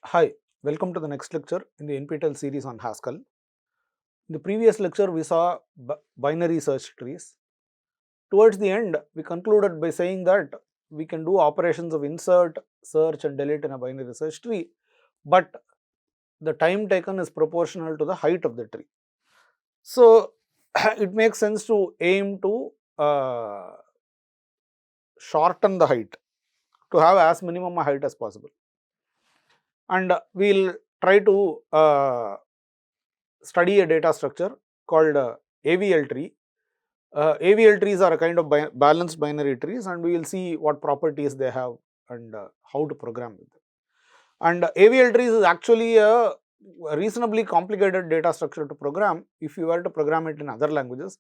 Hi, welcome to the next lecture in the NPTEL series on Haskell. In the previous lecture, we saw binary search trees. Towards the end, we concluded by saying that we can do operations of insert, search and delete in a binary search tree, but the time taken is proportional to the height of the tree. So, it makes sense to aim to shorten the height, to have as minimum a height as possible. And we'll try to study a data structure called AVL tree. AVL trees are a kind of balanced binary trees, and we will see what properties they have and how to program with them. And AVL trees is actually a reasonably complicated data structure to program if you were to program it in other languages.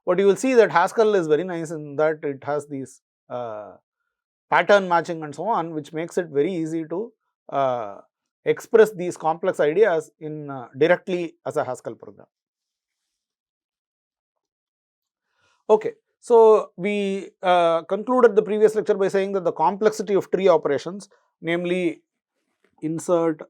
But you will see that Haskell is very nice in that it has these pattern matching and so on, which makes it very easy to express these complex ideas in directly as a Haskell program. Okay, so we concluded the previous lecture by saying that the complexity of tree operations, namely insert,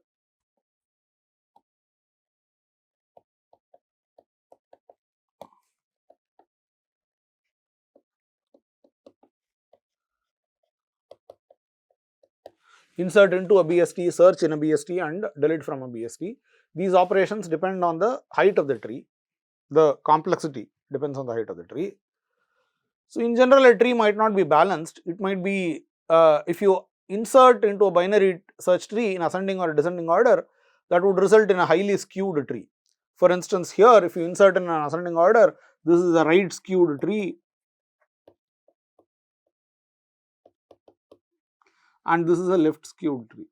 insert into a BST, search in a BST and delete from a BST. These operations depend on the height of the tree. The complexity depends on the height of the tree. So, in general, a tree might not be balanced. It might be, if you insert into a binary search tree in ascending or descending order, that would result in a highly skewed tree. For instance, here if you insert in an ascending order, this is a right skewed tree and this is a left skewed tree.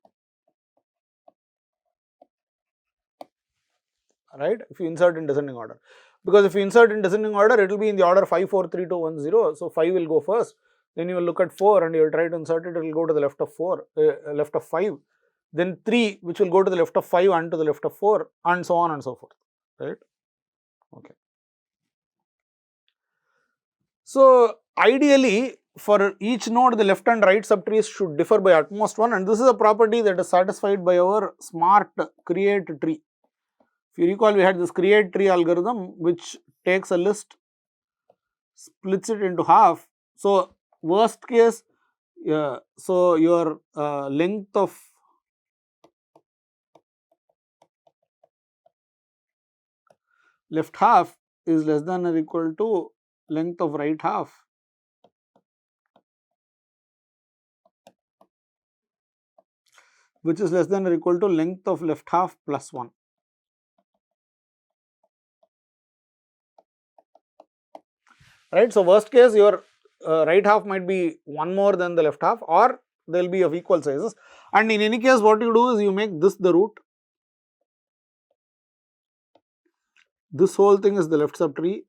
Right, if you insert in descending order, because if you insert in descending order, it will be in the order 5, 4, 3, 2, 1, 0. So 5 will go first, then you will look at 4 and you will try to insert it, it will go to the left of 4, left of 5, then 3 which will go to the left of 5 and to the left of 4 and so on and so forth, right. Okay. So ideally for each node the left and right subtrees should differ by at most one, and this is a property that is satisfied by our smart create tree. If you recall, we had this create tree algorithm which takes a list, splits it into half. So, worst case, so your length of left half is less than or equal to length of right half. Which is less than or equal to length of left half plus 1. Right. So, worst case your right half might be one more than the left half, or they will be of equal sizes, and in any case what you do is you make this the root, this whole thing is the left subtree,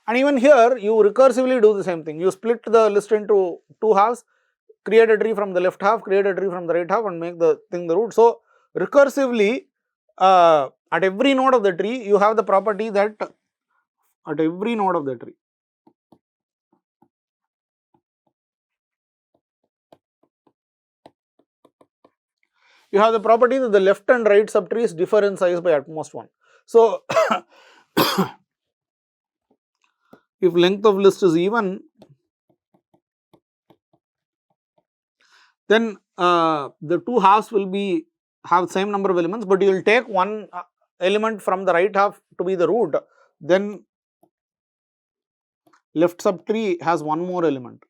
and even here you recursively do the same thing. You split the list into two halves, create a tree from the left half, create a tree from the right half, and make the thing the root. So, recursively at every node of the tree you have the property that at every node of the tree you have the property that the left and right subtrees differ in size by at most 1. So, if length of list is even, then the two halves will be have same number of elements, but you will take one element from the right half to be the root, then left subtree has one more element.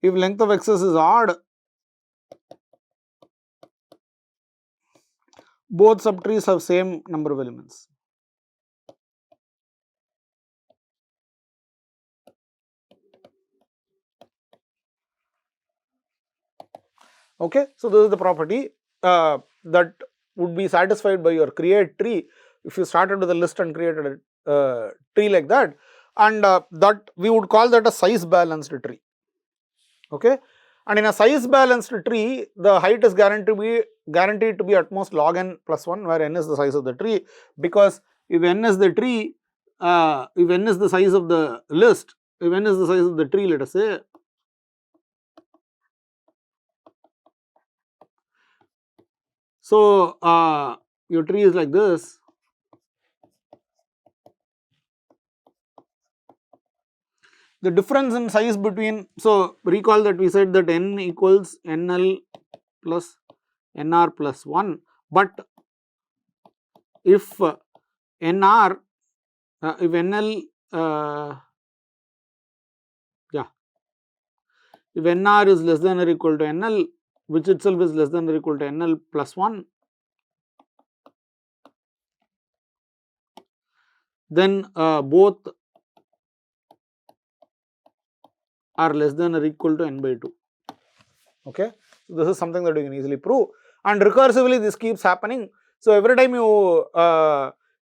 If length of excess is odd, both subtrees have same number of elements. Okay, so this is the property that would be satisfied by your create tree if you started with a list and created a tree like that, and that we would call that a size balanced tree. Okay, And in a size balanced tree, the height is guaranteed to be at most log n plus 1, where n is the size of the tree, because if n is the tree, if n is the size of the list, if n is the size of the tree, let us say, so your tree is like this. The difference in size between, so recall that we said that n equals nl plus nr plus 1, but if nr, if nl, if nr is less than or equal to nl, which itself is less than or equal to nl plus 1, then both are less than or equal to n by 2. Okay, so this is something that you can easily prove, and recursively this keeps happening. So every time you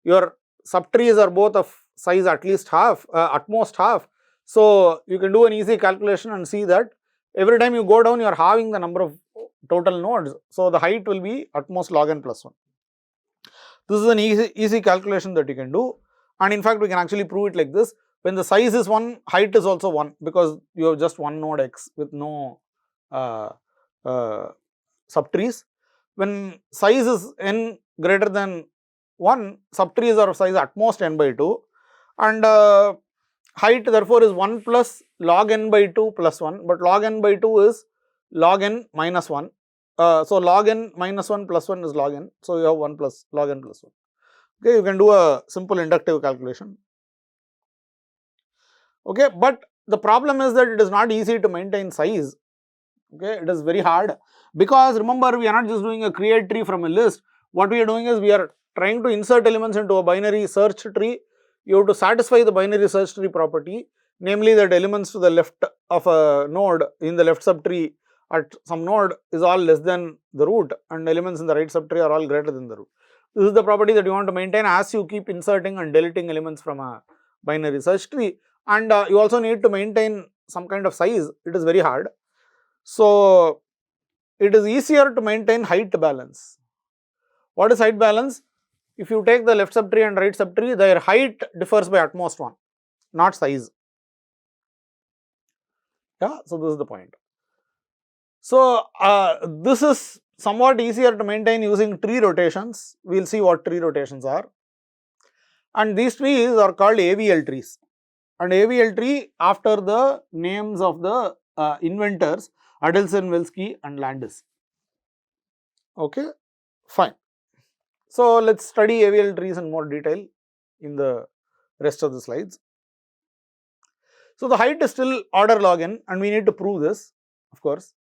your subtrees are both of size at least half, at most half, so you can do an easy calculation and see that every time you go down, you are halving the number of total nodes. So the height will be at most log n plus 1. This is an easy calculation that you can do, and in fact we can actually prove it like this. When the size is 1, height is also 1, because you have just one node x with no subtrees. When size is n greater than 1, subtrees are of size at most n by 2, and height therefore is 1 plus log n by 2 plus 1, but log n by 2 is log n minus 1. So log n minus 1 plus 1 is log n, so you have 1 plus log n plus 1. Okay, you can do a simple inductive calculation. Okay, but the problem is that it is not easy to maintain size. Okay, it is very hard, because remember, we are not just doing a create tree from a list. What we are doing is we are trying to insert elements into a binary search tree. You have to satisfy the binary search tree property, namely that elements to the left of a node in the left subtree at some node is all less than the root, and elements in the right subtree are all greater than the root. This is the property that you want to maintain as you keep inserting and deleting elements from a binary search tree, and you also need to maintain some kind of size. It is very hard. So it is easier to maintain height balance. What is height balance? If you take the left subtree and right subtree, their height differs by at most 1, not size. Yeah, so this is the point. So this is somewhat easier to maintain using tree rotations. We will see what tree rotations are, and these trees are called AVL trees, and AVL tree after the names of the inventors Adelson, Velsky and Landis. Okay, fine. So let us study AVL trees in more detail in the rest of the slides. So the height is still order log n, and we need to prove this, of course.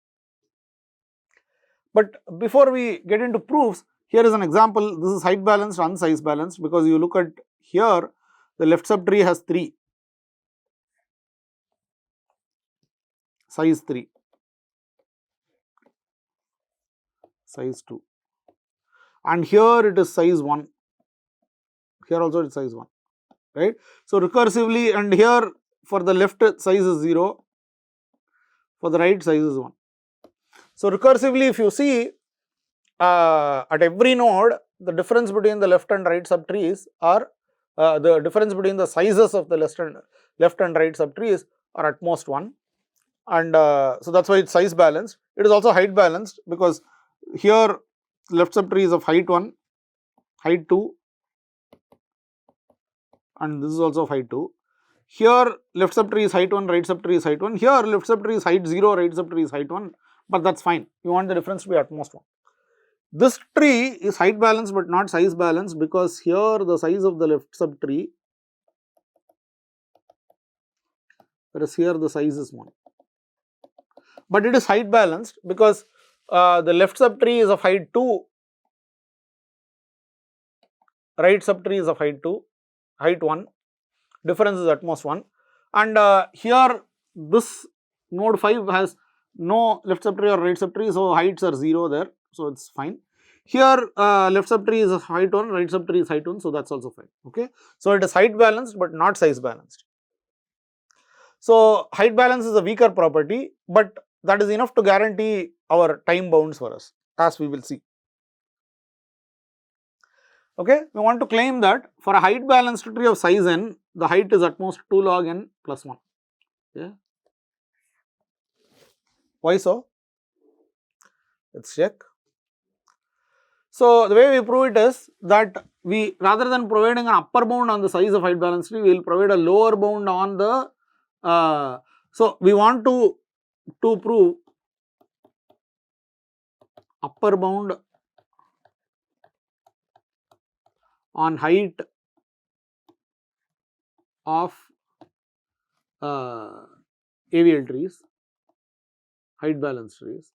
But before we get into proofs, here is an example. This is height balanced, unsize balanced, because you look at here, the left subtree has 3, size 3, size 2, and here it is size 1, here also it is size 1, right. So recursively, and here for the left size is 0, for the right size is 1. So recursively, if you see at every node, the difference between the left and right subtrees are the difference between the sizes of the left and right subtrees are at most 1, and so that is why it is size balanced. It is also height balanced, because here left subtree is of height 1, height 2, and this is also of height 2. Here left subtree is height 1, right subtree is height 1. Here left subtree is height 0, right subtree is height 1, but that is fine. You want the difference to be at most 1. This tree is height balanced but not size balanced, because here the size of the left subtree, whereas here the size is 1. But it is height balanced because the left subtree is of height 2, right subtree is of height 2, height 1, difference is at most 1, and here this node 5 has no left subtree or right subtree, so heights are 0 there, so it is fine. Here left subtree is height 1, right subtree is height 1, so that is also fine. Okay, so it is height balanced but not size balanced. So height balance is a weaker property, but that is enough to guarantee our time bounds for us, as we will see. Okay, we want to claim that for a height balanced tree of size n, the height is at most 2 log n plus 1. Yeah. Why so? Let's check. So, the way we prove it is that we, rather than providing an upper bound on the size of height balanced tree, we will provide a lower bound on the, so we want to prove upper bound on height of AVL trees, height balanced trees.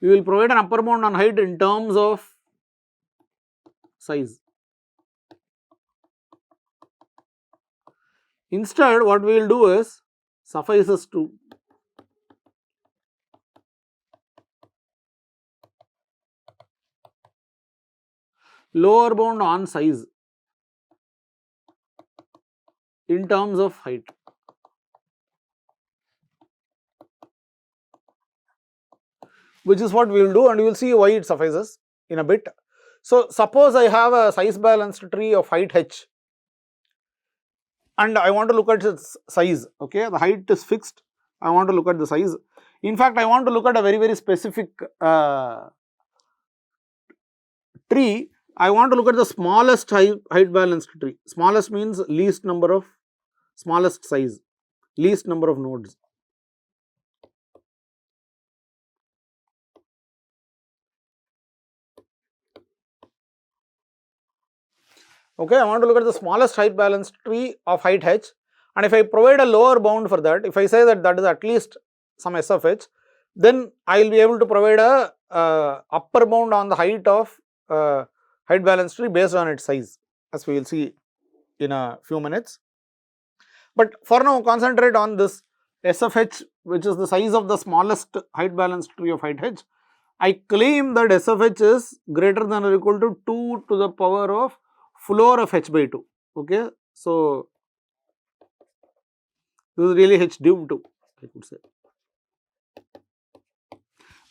We will provide an upper bound on height in terms of size. Instead, what we will do is suffices to lower bound on size in terms of height. Which is what we will do, and you will see why it suffices in a bit. So, suppose I have a size balanced tree of height h and I want to look at its size. Okay, the height is fixed, I want to look at the size. In fact, I want to look at a very specific tree. I want to look at the smallest height balanced tree. Smallest means least number of, smallest size, least number of nodes. Okay, I want to look at the smallest height balanced tree of height h, and if I provide a lower bound for that, if I say that that is at least some s of h, then I will be able to provide a upper bound on the height of height balanced tree based on its size, as we will see in a few minutes. But for now, concentrate on this s of h, which is the size of the smallest height balanced tree of height h. I claim that s of h is greater than or equal to 2 to the power of floor of h by 2. Okay, so this is really h div 2, I could say.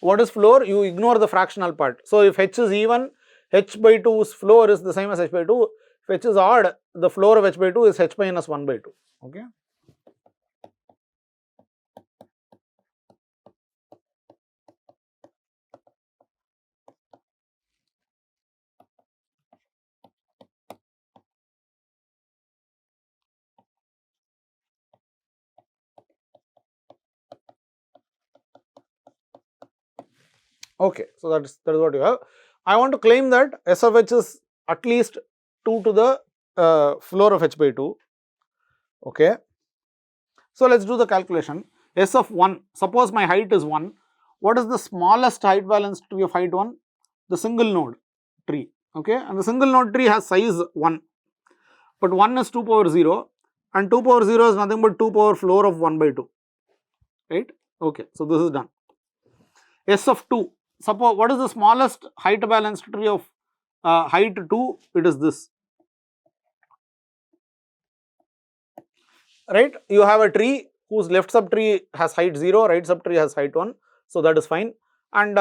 What is floor? You ignore the fractional part. So, if h is even, h by 2's floor is the same as h by 2. If h is odd, the floor of h by 2 is h minus 1 by 2. Okay. Okay, so that is what you have. I want to claim that s of h is at least 2 to the floor of h by 2. Okay. So, let us do the calculation. S of 1, suppose my height is 1. What is the smallest height balanced tree of height 1? The single node tree. Okay, and the single node tree has size 1, but 1 is 2 power 0, and 2 power 0 is nothing but 2 power floor of 1 by 2, right. Okay, so this is done. S of 2, suppose what is the smallest height balanced tree of height 2? It is this, right. You have a tree whose left subtree has height 0, right subtree has height 1, so that is fine, and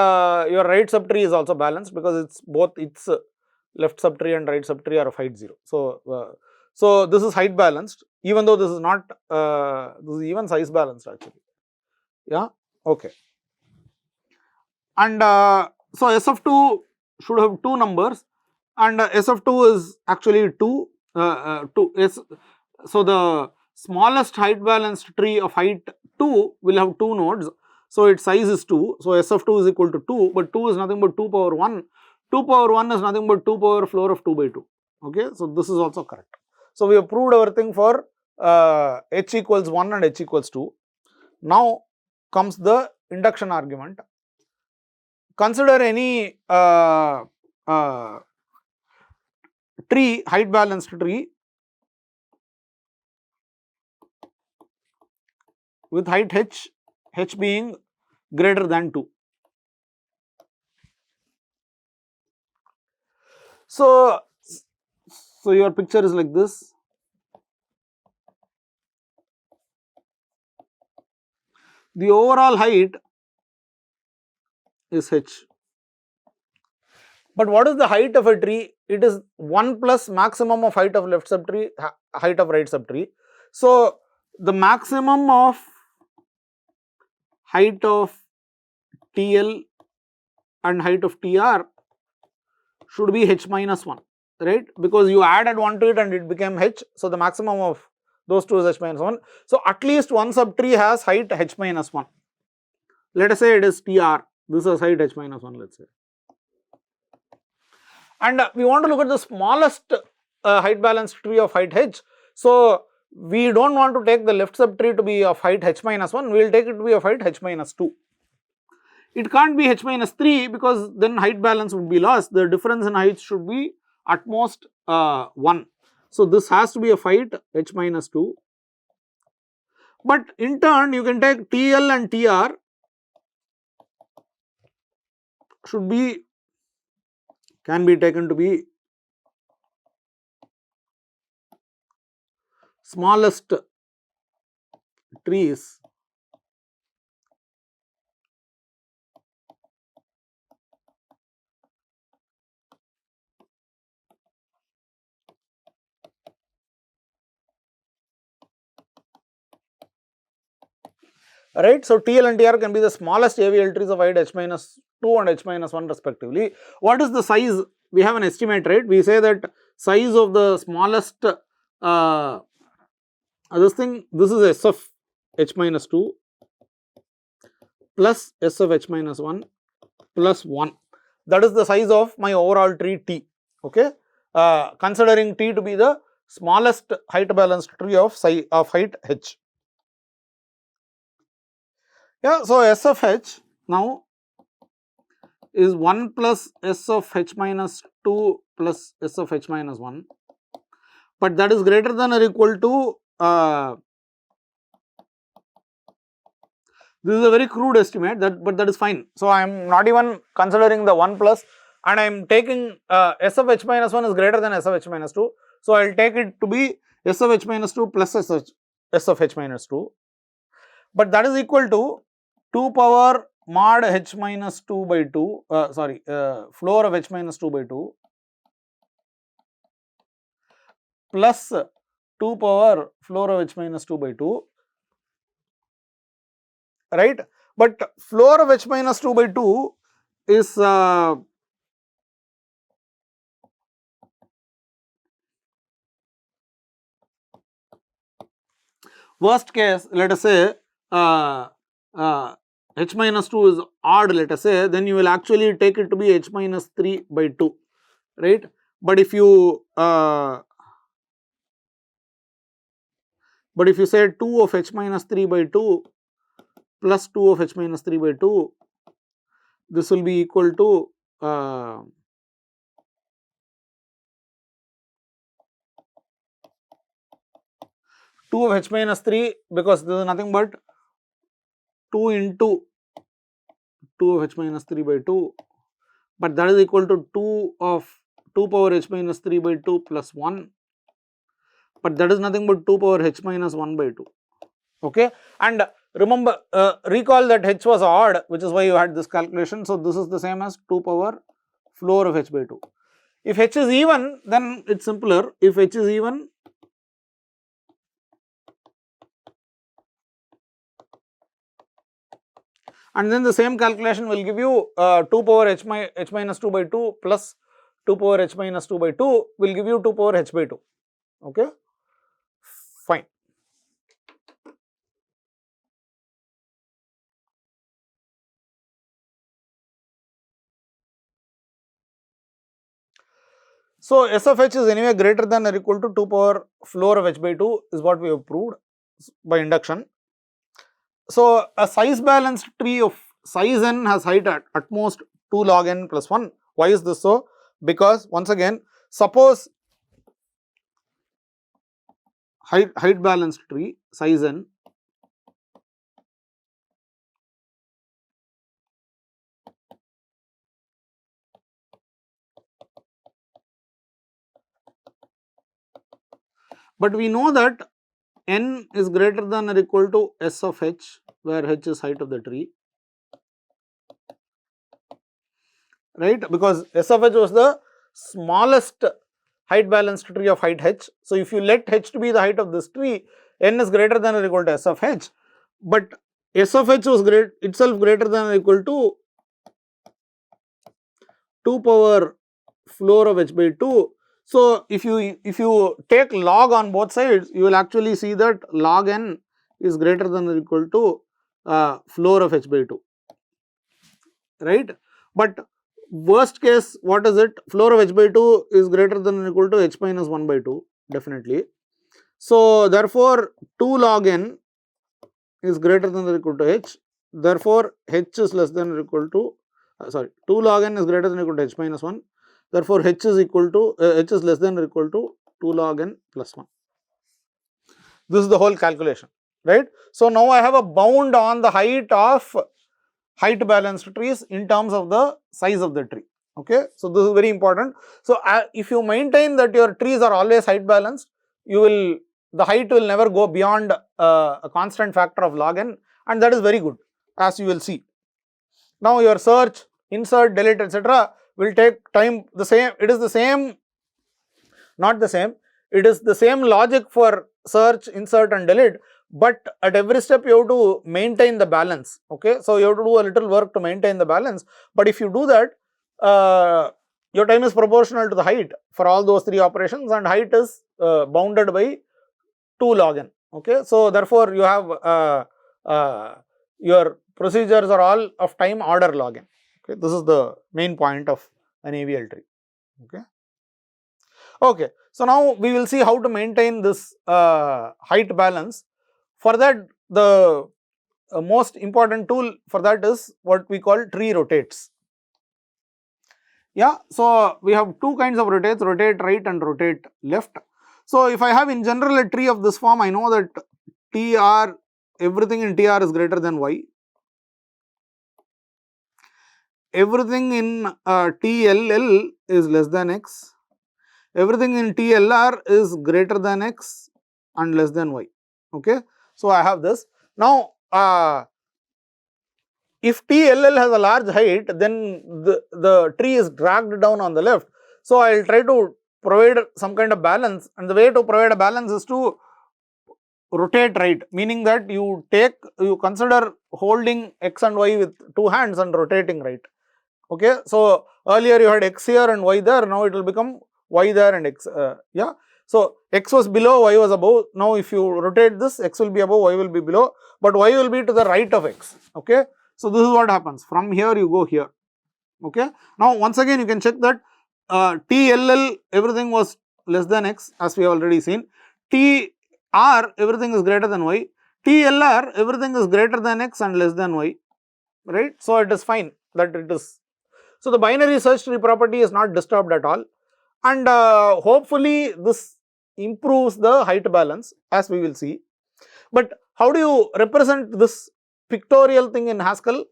your right subtree is also balanced because it's both its left subtree and right subtree are of height 0. So, so this is height balanced, even though this is not, this is even size balanced actually. Yeah, okay. And so S of 2 should have 2 numbers, and S of 2 is actually 2. So the smallest height balanced tree of height 2 will have 2 nodes. So its size is 2. So S of 2 is equal to 2, but 2 is nothing but 2 power 1. 2 power 1 is nothing but 2 power floor of 2 by 2. Okay, so this is also correct. So we have proved our thing for h equals 1 and h equals 2. Now comes the induction argument. Consider any tree, height balanced tree with height h, h being greater than 2. So your picture is like this. the overall height is h. But what is the height of a tree? It is 1 plus maximum of height of left subtree, height of right subtree. So, the maximum of height of TL and height of TR should be h minus 1, right, because you added 1 to it and it became h. So, the maximum of those two is h minus 1. So, at least one subtree has height h minus 1. Let us say it is TR, this is height h minus 1, let us say. And we want to look at the smallest height balanced tree of height h. So, we do not want to take the left subtree to be of height h minus 1, we will take it to be of height h minus 2. It can't be h minus 3 because then height balance would be lost, the difference in height should be at most 1. So, this has to be of height h minus 2, but in turn you can take TL and TR should be, can be taken to be smallest trees right. So, TL and TR can be the smallest AVL trees of height h minus 2 and h minus 1 respectively. What is the size? We have an estimate, right, we say that size of the smallest this thing, this is S of h minus 2 plus S of h minus 1 plus 1, that is the size of my overall tree T, okay, considering T to be the smallest height balanced tree of height h. Yeah, so S of h now is 1 plus S of h minus 2 plus S of h minus 1, but that is greater than or equal to this is a very crude estimate, but that is fine. So, I am not even considering the 1 plus and I am taking S of h minus 1 is greater than S of h minus 2. So, I will take it to be S of h minus 2 plus S of h minus 2, but that is equal to 2 power mod h minus 2 by 2 floor of h minus 2 by 2 plus 2 power floor of h minus 2 by 2, right, but floor of h minus 2 by 2 is worst case, let us say h minus 2 is odd, let us say, then you will actually take it to be h minus 3 by 2, right. But if you say 2 of h minus 3 by 2 plus 2 of h minus 3 by 2, this will be equal to 2 of h minus 3, because this is nothing but 2 into 2 of h minus 3 by 2, but that is equal to 2 of 2 power h minus 3 by 2 plus 1, but that is nothing but 2 power h minus 1 by 2, okay. And remember, recall that h was odd, which is why you had this calculation. So, this is the same as 2 power floor of h by 2. If h is even, then it is simpler. If h is even, and then the same calculation will give you 2 power h minus 2 by 2 plus 2 power h minus 2 by 2 will give you 2 power h by 2, okay, fine. So, S of h is anyway greater than or equal to 2 power floor of h by 2 is what we have proved by induction. So, a size balanced tree of size n has height at most 2 log n plus 1. Why is this so? Because once again, suppose height balanced tree size n but we know that n is greater than or equal to S of h, where h is height of the tree, right, because S of h was the smallest height balanced tree of height h. So, if you let h to be the height of this tree, n is greater than or equal to S of h, but S of h was itself greater than or equal to 2 power floor of h by 2. So, if you take log on both sides, you will actually see that log n is greater than or equal to floor of h by 2, right. But worst case, what is it? Floor of h by 2 is greater than or equal to h minus 1 by 2, definitely. So, therefore, 2 log n is greater than or equal to h, therefore, h is less than or equal to 2 log n is greater than or equal to h minus 1, therefore, h is equal to h is less than or equal to 2 log n plus 1. This is the whole calculation, right. So, now I have a bound on the height of height balanced trees in terms of the size of the tree, okay. So, this is very important. So, if you maintain that your trees are always height balanced, the height will never go beyond a constant factor of log n, and that is very good, as you will see. Now, your search, insert, delete, etc. will take time. It is the same, not the same, it is the same logic for search, insert and delete, but at every step you have to maintain the balance, okay. So, you have to do a little work to maintain the balance, but if you do that, your time is proportional to the height for all those 3 operations, and height is bounded by 2 log n, okay. So, therefore, you have your procedures are all of time order log n, okay. This is the main point of an AVL tree, okay. Okay. So, now we will see how to maintain this height balance. For that, the most important tool for that is what we call tree rotates. Yeah. So, we have 2 kinds of rotates, rotate right and rotate left. So, if I have in general a tree of this form, I know that TR, everything in TR is greater than Y. Everything in TLL is less than X. Everything in TLR is greater than X and less than Y, okay. So, I have this. Now, if TLL has a large height, then the tree is dragged down on the left. So, I will try to provide some kind of balance, and the way to provide a balance is to rotate right, meaning that you consider holding X and Y with 2 hands and rotating right, okay. So, earlier you had X here and Y there, now it will become Y there and X, yeah. So, X was below, Y was above. Now, if you rotate this, X will be above, Y will be below, but Y will be to the right of X, okay. So, this is what happens, from here you go here, okay. Now, once again you can check that TLL everything was less than X, as we have already seen. TR everything is greater than Y, TLR everything is greater than X and less than Y, right. So, it is fine that it is. So, the binary search tree property is not disturbed at all, and hopefully this improves the height balance, as we will see. But how do you represent this pictorial thing in Haskell?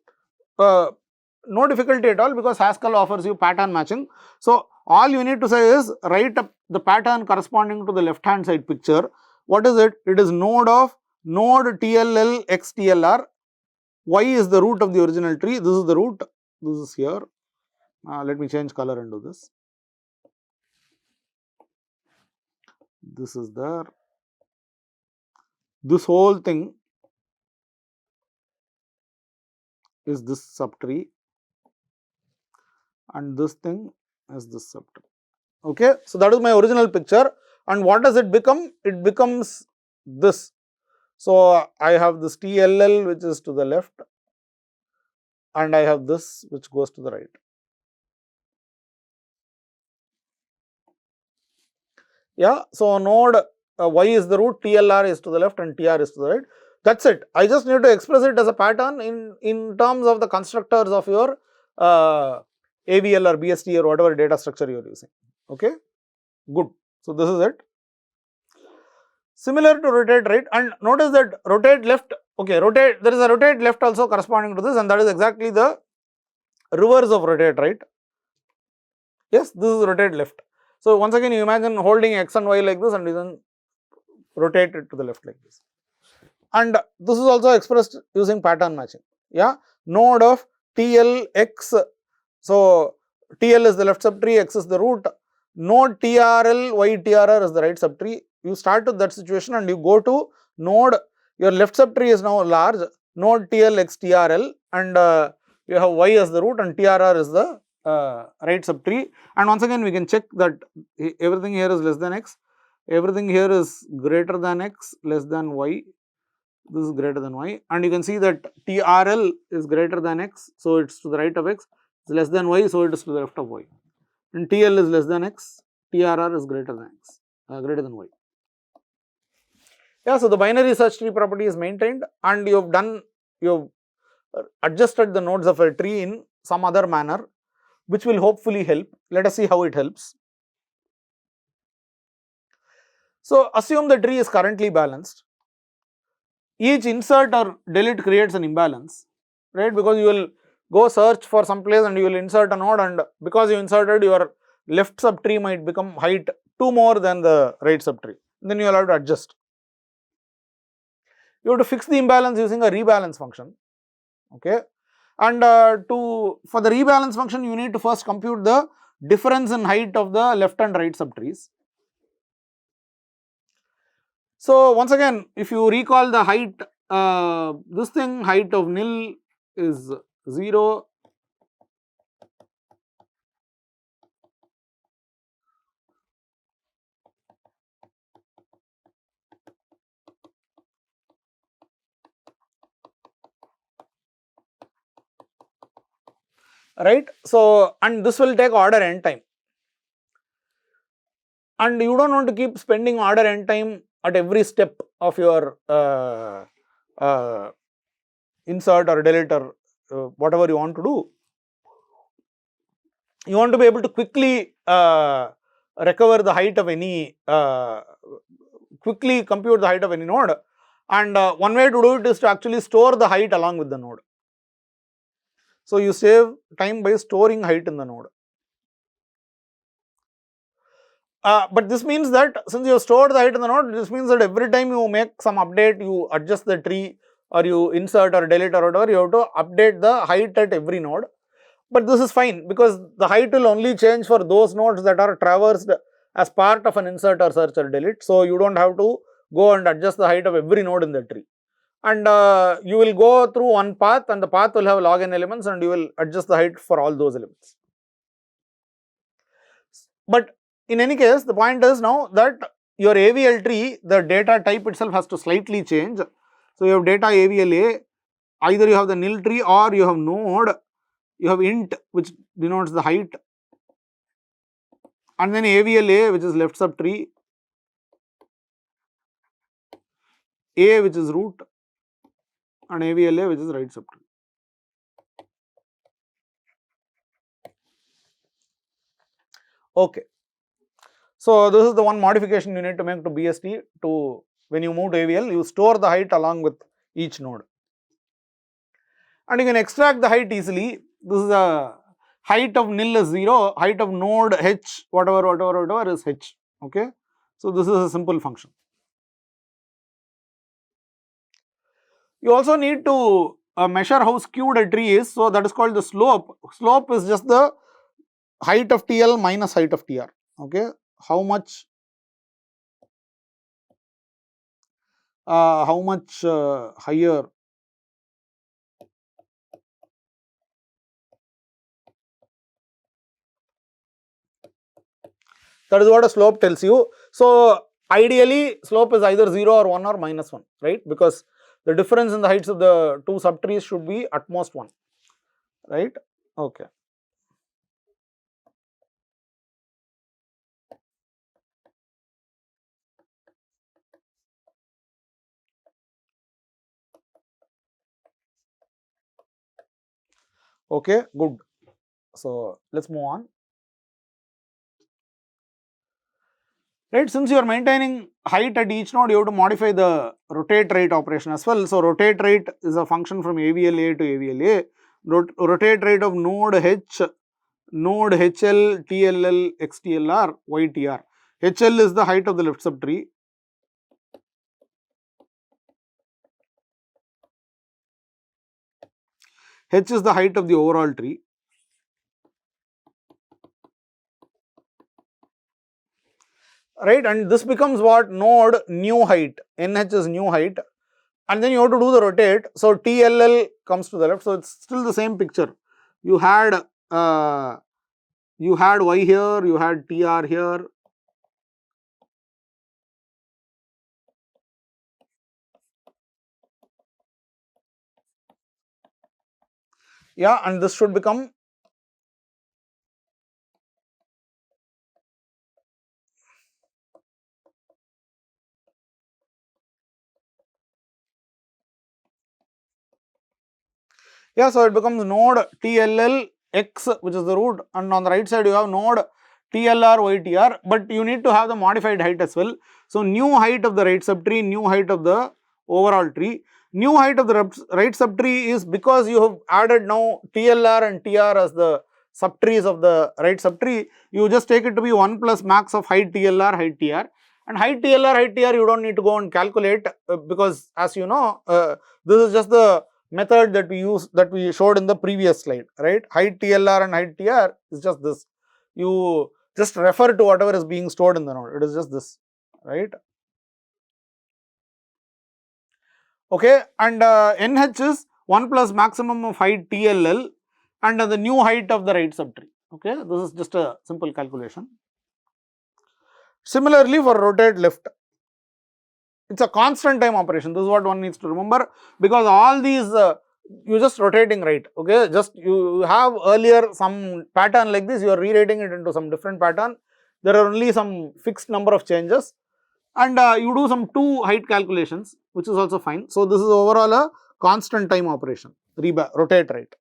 No difficulty at all, because Haskell offers you pattern matching. So, all you need to say is write up the pattern corresponding to the left hand side picture. What is it? It is node TLL x TLR. Y is the root of the original tree. This is the root. This is here. Let me change color and do this. This is there. This whole thing is this subtree, and this thing is this subtree, okay. So, that is my original picture, and what does it become? It becomes this. So, I have this TLL which is to the left, and I have this which goes to the right. Yeah. So, node Y is the root, TLR is to the left and TR is to the right. That is it. I just need to express it as a pattern in terms of the constructors of your AVL or BST or whatever data structure you are using, okay. Good. So, this is it. Similar to rotate right, and notice that rotate left, okay, there is a rotate left also corresponding to this, and that is exactly the reverse of rotate right. Yes, this is rotate left. So, once again you imagine holding X and Y like this and then rotate it to the left like this. And this is also expressed using pattern matching. Yeah, node of TLX. So TL is the left subtree, X is the root. Node TRL, YTRR is the right subtree. You start with that situation and you go to node, your left subtree is now large, node TLX TRL, and you have Y as the root and TRR is the right subtree. And once again we can check that everything here is less than X, everything here is greater than X, less than Y, this is greater than Y, and you can see that TRL is greater than X, so it is to the right of X, it is less than Y, so it is to the left of Y, and TL is less than X, TRR is greater than X, greater than Y. Yeah, so the binary search tree property is maintained, and you have adjusted the nodes of a tree in some other manner, which will hopefully help. Let us see how it helps. So assume the tree is currently balanced. Each insert or delete creates an imbalance, right? Because you will go search for some place and you will insert a node, and because you inserted, your left subtree might become height 2 more than the right subtree. Then you will have to adjust. You have to fix the imbalance using a rebalance function, okay? And for the rebalance function, you need to first compute the difference in height of the left and right subtrees. So once again, if you recall the height, this thing, height of nil is 0, right. So, and this will take order n time, and you do not want to keep spending order n time at every step of your insert or delete or whatever you want to do. You want to be able to quickly recover the height of any, quickly compute the height of any node, and one way to do it is to actually store the height along with the node. So you save time by storing height in the node. But this means that since you have stored the height in the node, this means that every time you make some update, you adjust the tree or you insert or delete or whatever, you have to update the height at every node. But this is fine because the height will only change for those nodes that are traversed as part of an insert or search or delete. So you do not have to go and adjust the height of every node in the tree. And you will go through one path, and the path will have log n elements, and you will adjust the height for all those elements. But in any case, the point is now that your AVL tree, the data type itself has to slightly change. So you have data AVLA, either you have the nil tree or you have node, you have int which denotes the height, and then AVLA which is left subtree, A which is root, and AVLA which is right subtree. Okay. So this is the one modification you need to make to BST. To when you move to AVL, you store the height along with each node, and you can extract the height easily. This is a height of nil is 0, height of node h whatever is h. Okay. So this is a simple function. You also need to measure how skewed a tree is. So that is called the slope. Slope is just the height of TL minus height of TR. Okay. How much higher that is what a slope tells you. So ideally slope is either 0 or 1 or minus 1, right? Because the difference in the heights of the two subtrees should be at most 1, right? Okay. Okay, good. So let's move on. Right, since you are maintaining height at each node, you have to modify the rotate rate operation as well. So rotate rate is a function from AVLA to AVLA. Rotate rate of node H, node HL, TLL, XTLR, YTR. HL is the height of the left subtree. h is the height of the overall tree. Right, and this becomes what? Node new height, nh is new height, and then you have to do the rotate. So TLL comes to the left, so it's still the same picture. You had y here, you had TR here. Yeah, and this should become yeah, so it becomes node TLL x, which is the root, and on the right side you have node TLR YTR, but you need to have the modified height as well. So new height of the right subtree, new height of the overall tree. New height of the right subtree is because you have added now TLR and TR as the subtrees of the right subtree. You just take it to be 1 plus max of height TLR, height TR, and height TLR, height TR you don't need to go and calculate because as you know, this is just the method that we showed in the previous slide, right? Height TLR and height TR is just this. You just refer to whatever is being stored in the node. It is just this, right? Okay, and NH is 1 plus maximum of height TLL and the new height of the right subtree. Okay, this is just a simple calculation. Similarly, for rotate left, it's a constant time operation. This is what one needs to remember, because all these you just rotating right. Okay, just you have earlier some pattern like this, you are rewriting it into some different pattern. There are only some fixed number of changes, and you do some 2 height calculations, which is also fine. So this is overall a constant time operation. Rotate right.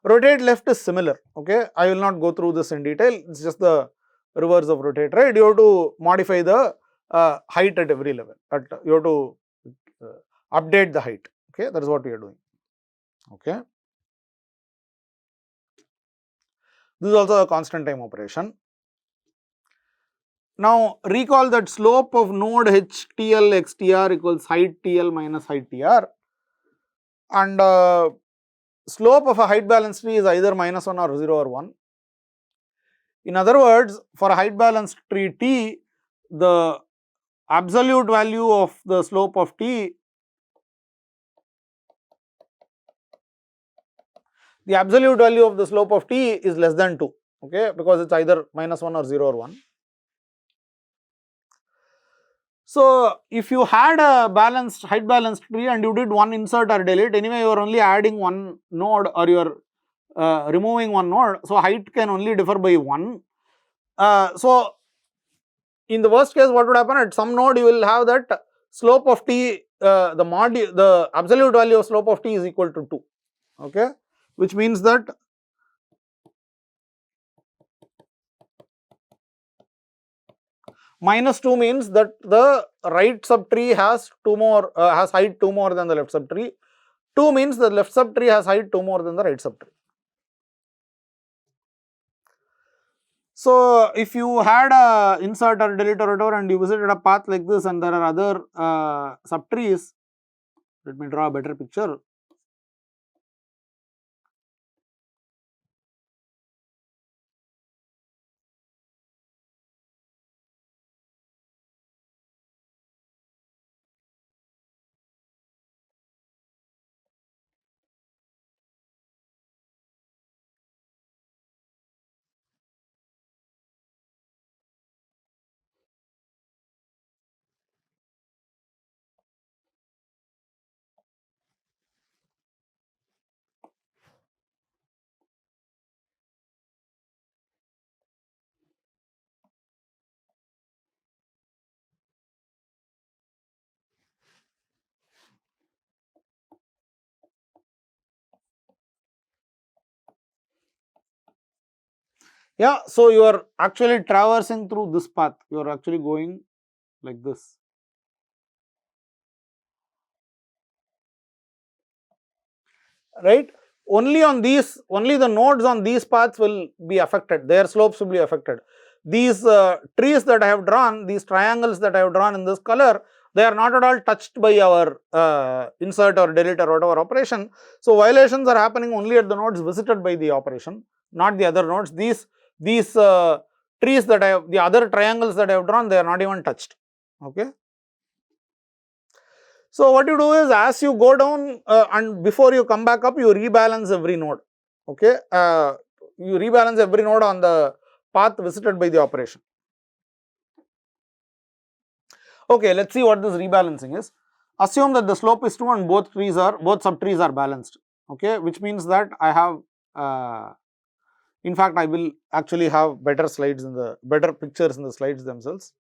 Rotate left is similar. Okay, I will not go through this in detail. It's just the reverse of rotate right. You have to modify the height at every level. You have to update the height. Okay, that is what we are doing. Okay, this is also a constant time operation. Now recall that slope of node h TL x TR equals height TL minus height TR, and slope of a height balanced tree is either minus 1 or 0 or 1. In other words, for a height balanced tree T, the absolute value of the slope of T, the absolute value of the slope of T is less than 2, okay, because it's either minus 1 or 0 or 1. So if you had a height balanced tree and you did one insert or delete, anyway you are only adding one node or you are removing one node, so height can only differ by 1. So in the worst case, what would happen? At some node you will have that slope of T, the absolute value of slope of T is equal to 2, okay, which means that minus 2 means that the right subtree has has height 2 more than the left subtree. 2 means the left subtree has height 2 more than the right subtree. So if you had a insert or delete or whatever and you visited a path like this and there are other subtrees, let me draw a better picture. Yeah, so you are actually traversing through this path, you are actually going like this. Right? Only the nodes on these paths will be affected, their slopes will be affected. These trees that I have drawn, these triangles that I have drawn in this color they are not at all touched by our insert or delete or whatever operation. So, violations are happening only at the nodes visited by the operation, not the other nodes. These trees that I have, the other triangles that I have drawn, they are not even touched. Okay. So, what you do is, as you go down and before you come back up, you rebalance every node. Okay. You rebalance every node on the path visited by the operation. Okay, let us see what this rebalancing is. Assume that the slope is 2 and both subtrees are balanced, okay, which means that I have in fact I will actually have better pictures in the slides themselves.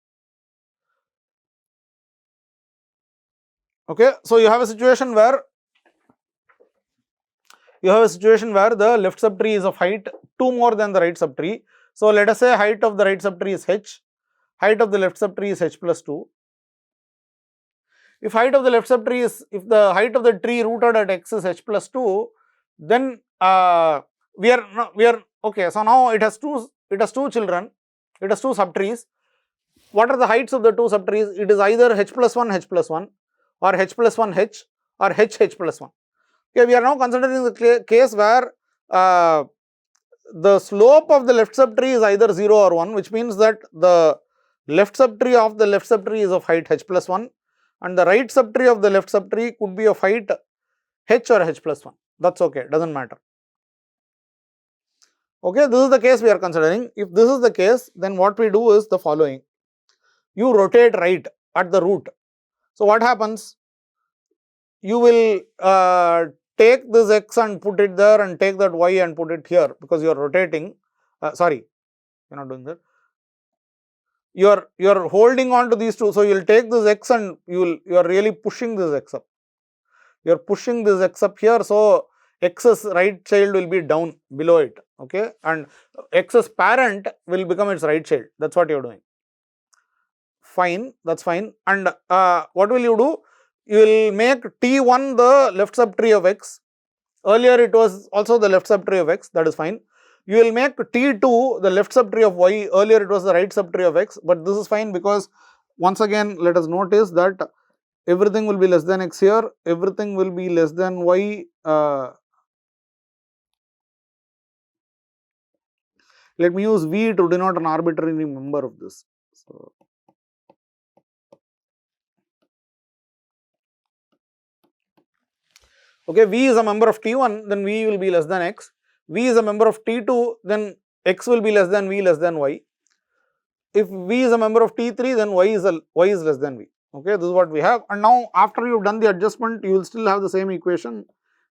Okay, so you have a situation where the left subtree is of height 2 more than the right subtree. So, let us say height of the right subtree is h, height of the left subtree is h plus 2. If height of the left subtree is, if the height of the tree rooted at x is h plus 2, then we are okay. So, now it has two children, it has two subtrees. What are the heights of the two subtrees? It is either h plus 1 or h plus 1 h or h plus 1. Okay, we are now considering the case where the slope of the left subtree is either 0 or 1, which means that the left subtree of the left subtree is of height h plus 1 and the right subtree of the left subtree could be of height h or h plus 1, that is okay, does not matter. Okay, this is the case we are considering. If this is the case, then what we do is the following: you rotate right at the root. So, what happens? You will take this x and put it there and take that y and put it here, because you are rotating, sorry, you are not doing that. You are holding on to these two. So, you will take this x and you are really pushing this x up. You are pushing this x up here. So, x's right child will be down below it, okay, and x's parent will become its right child. That is what you are doing. Fine, that is fine. And what will you do? You will make T1 the left subtree of x. Earlier it was also the left subtree of x, that is fine. You will make T2 the left subtree of y. Earlier it was the right subtree of x, but this is fine because once again let us notice that everything will be less than x here, everything will be less than y. Let me use V to denote an arbitrary member of this. So, okay, V is a member of T1, then V will be less than x. V is a member of T2, then x will be less than V less than y. If V is a member of T3, then y is less than V. Okay, this is what we have. And now after you have done the adjustment, you will still have the same equation: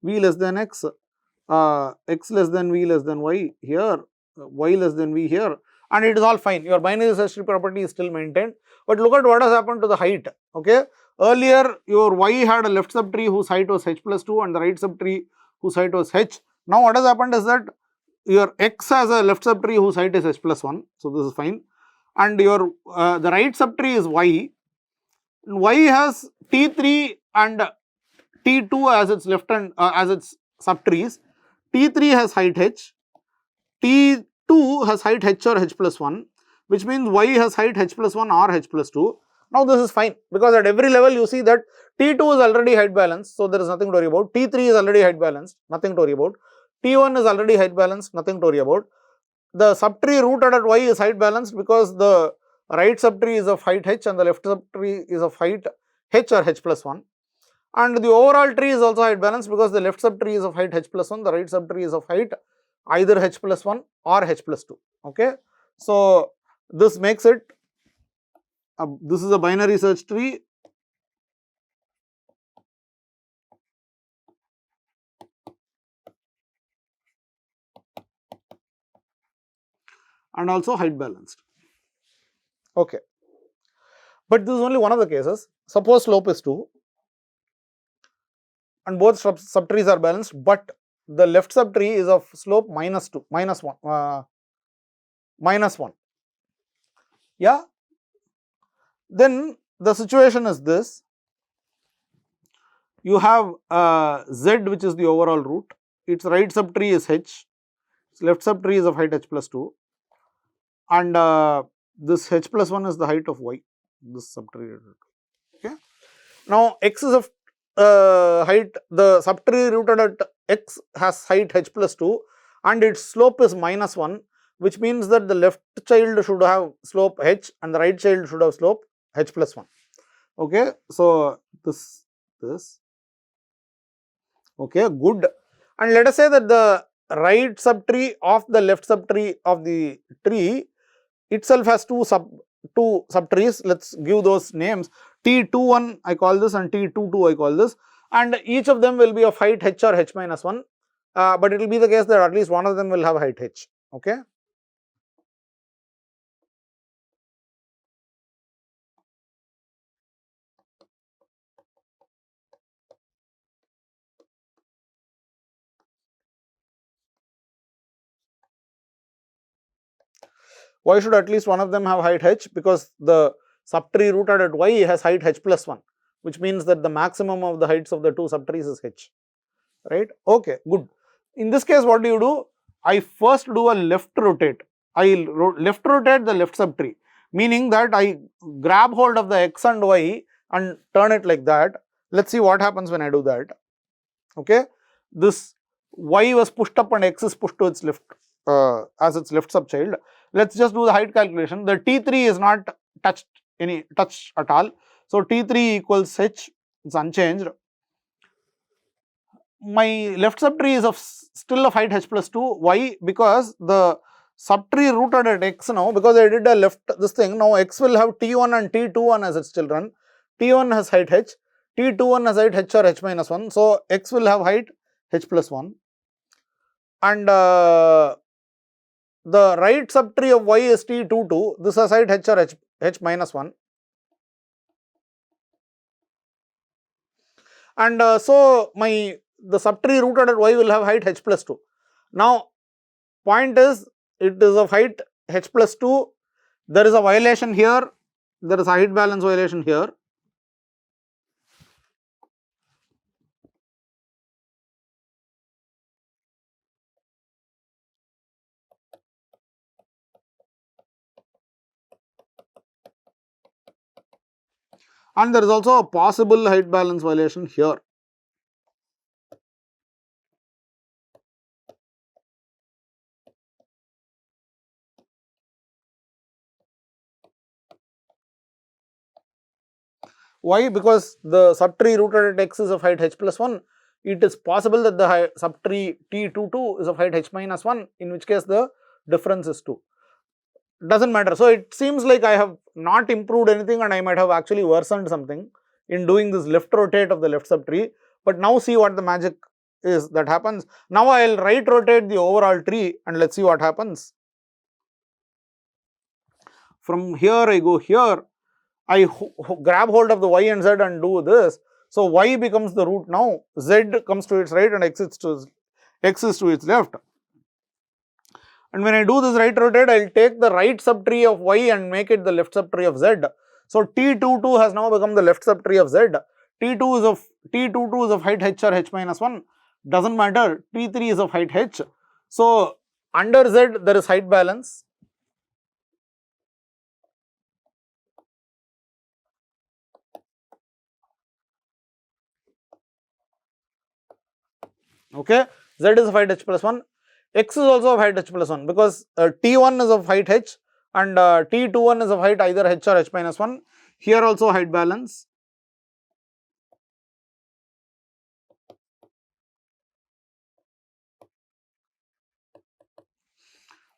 V less than x, x less than V less than y here, y less than V here, and it is all fine. Your binary search tree property is still maintained. But look at what has happened to the height. Okay, earlier your y had a left subtree whose height was h plus 2 and the right subtree whose height was h. Now what has happened is that your x has a left subtree whose height is h plus 1. So, this is fine. And your the right subtree is y. Y has T3 and T2 as its left hand as its subtrees. T3 has height h, T2 has height h or h plus 1, which means y has height h plus 1 or h plus 2. Now, this is fine because at every level you see that T2 is already height balanced, so there is nothing to worry about. T3 is already height balanced, nothing to worry about. T1 is already height balanced, nothing to worry about. The subtree rooted at y is height balanced because the right subtree is of height h and the left subtree is of height h or h plus 1. And the overall tree is also height balanced because the left subtree is of height h plus 1, the right subtree is of height either h plus 1 or h plus 2. Okay. So, this makes it, this is a binary search tree. And also height balanced. Okay. But this is only one of the cases. Suppose slope is 2 and both subtrees are balanced, but the left subtree is of slope minus 1. Yeah. Then the situation is this: you have z, which is the overall root, its right subtree is h, its left subtree is of height h plus 2, and this h plus 1 is the height of y, this subtree. Okay. Now x is of height, the subtree rooted at x has height h plus 2 and its slope is minus 1, which means that the left child should have slope h and the right child should have slope h plus 1. Okay, so this, okay, good. And let us say that the right subtree of the left subtree of the tree itself has two subtrees. Let's give those names. T21 I call this and T22 I call this, and each of them will be of height h or h minus 1, but it will be the case that at least one of them will have height h. Okay. Why should at least one of them have height h? Because the subtree rooted at y has height h plus 1, which means that the maximum of the heights of the two subtrees is h, right? Okay, good. In this case, what do? I first do a left rotate. I left rotate the left subtree, meaning that I grab hold of the x and y and turn it like that. Let's see what happens when I do that. Okay, this y was pushed up and x is pushed to its left as its left subchild. Let's just do the height calculation. The T3 is not touched at all. So T3 equals h, it's unchanged. My left subtree is of still of height h plus 2. Why? Because the subtree rooted at x now, because I did a left this thing, now x will have T1 and T21 as its children. T1 has height h, T21 has height h or h minus 1. So x will have height h plus 1. And the right subtree of y is T22, this has height h or h minus 1. And so the subtree rooted at y will have height h plus 2. Now, point is, it is of height h plus 2, there is a violation here, there is a height balance violation here. And there is also a possible height balance violation here. Why? Because the subtree rooted at x is of height h plus 1. It is possible that the subtree T22 is of height h minus 1, in which case the difference is 2. Doesn't matter. So it seems like I have not improved anything and I might have actually worsened something in doing this left rotate of the left subtree. But now see what the magic is that happens. Now I will right rotate the overall tree and let's see what happens. From here I go here, I grab hold of the y and z and do this. So y becomes the root now, z comes to its right and x is to its left. And when I do this right rotate, I will take the right subtree of y and make it the left subtree of z. So T22 has now become the left subtree of z. T22 is of height h or h minus 1. Doesn't matter. T3 is of height h. So under z there is height balance. Okay, z is of height h plus 1. X is also of height h plus 1 because T1 is of height h and T21 is of height either h or h minus 1. Here also height balance.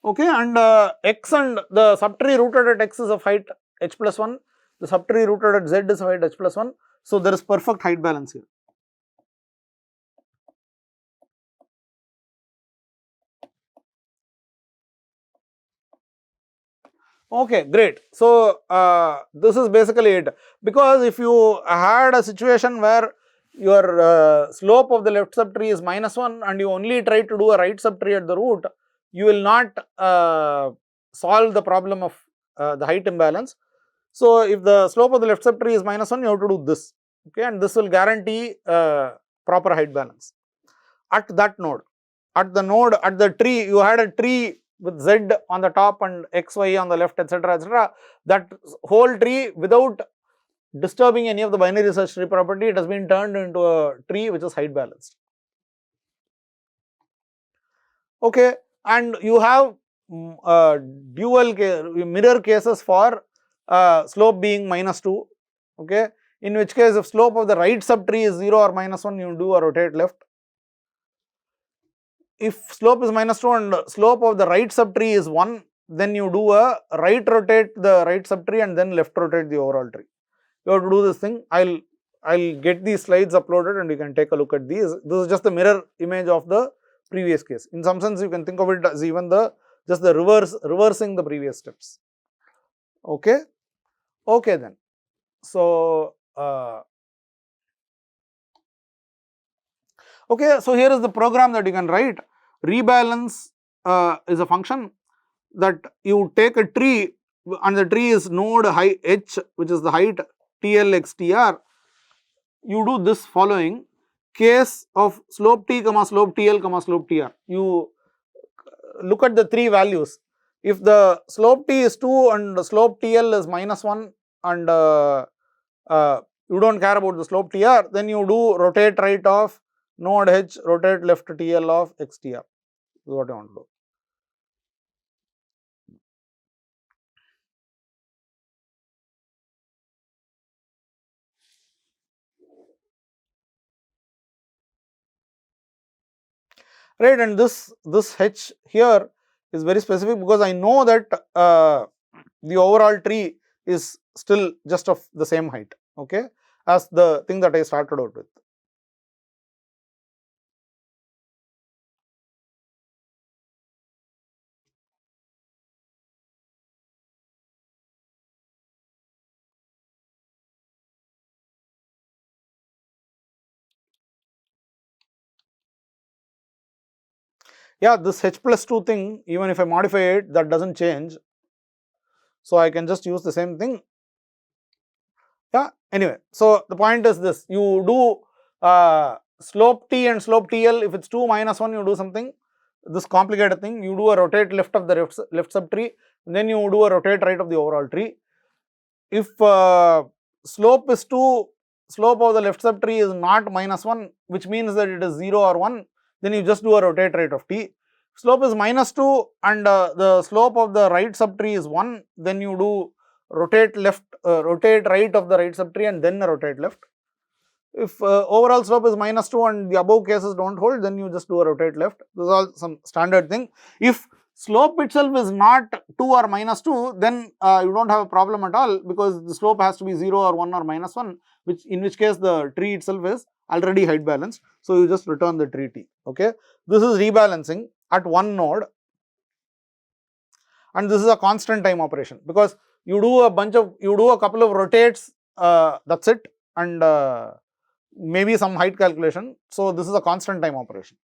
Okay, and x and the subtree rooted at x is of height h plus 1, the subtree rooted at z is of height h plus 1. So there is perfect height balance here. Okay, great. So this is basically it, because if you had a situation where your slope of the left subtree is minus 1 and you only try to do a right subtree at the root, you will not solve the problem of the height imbalance. So if the slope of the left subtree is minus 1, you have to do this, okay, and this will guarantee proper height balance at that node. At the tree, you had a tree with z on the top and xy on the left, etc., etc. That whole tree, without disturbing any of the binary search tree property, it has been turned into a tree which is height balanced. Okay, and you have dual mirror cases for slope being -2. Okay, in which case if slope of the right subtree is 0 or -1, you do a rotate left. If slope is -2 and slope of the right subtree is 1, then you do a right rotate the right subtree and then left rotate the overall tree. You have to do this thing. I'll get these slides uploaded and you can take a look at these. This is just the mirror image of the previous case. In some sense, you can think of it as even the just the reversing the previous steps. Okay, okay then. So okay, so here is the program that you can write. Rebalance is a function that you take a tree and the tree is node height h, which is the height TL x TR. You do this following case of slope t comma slope TL comma slope TR. You look at the three values. If the slope t is 2 and the slope TL is -1 and you do not care about the slope TR, then you do rotate right of node h, rotate left TL of XTR. This is what I want to do. Right, and this h here is very specific because I know that the overall tree is still just of the same height, okay, as the thing that I started out with. Yeah, this h plus 2 thing, even if I modify it, that does not change. So, I can just use the same thing. Yeah, anyway, so the point is this: you do slope t and slope TL. If it's 2 minus 1, you do something, this complicated thing. You do a rotate left of the left subtree, then you do a rotate right of the overall tree. If slope is 2, slope of the left subtree is not -1, which means that it is 0 or 1, then you just do a rotate right of t. Slope is -2 and the slope of the right subtree is 1, then you do rotate left, rotate right of the right subtree and then rotate left. If overall slope is -2 and the above cases do not hold, then you just do a rotate left. This is all some standard thing. If slope itself is not 2 or -2, then you do not have a problem at all, because the slope has to be 0 or 1 or -1, which in which case the tree itself is already height balanced. So, you just return the tree t. Okay. This is rebalancing at one node, and this is a constant time operation, because you do a couple of rotates, that is it, and maybe some height calculation. So, this is a constant time operation.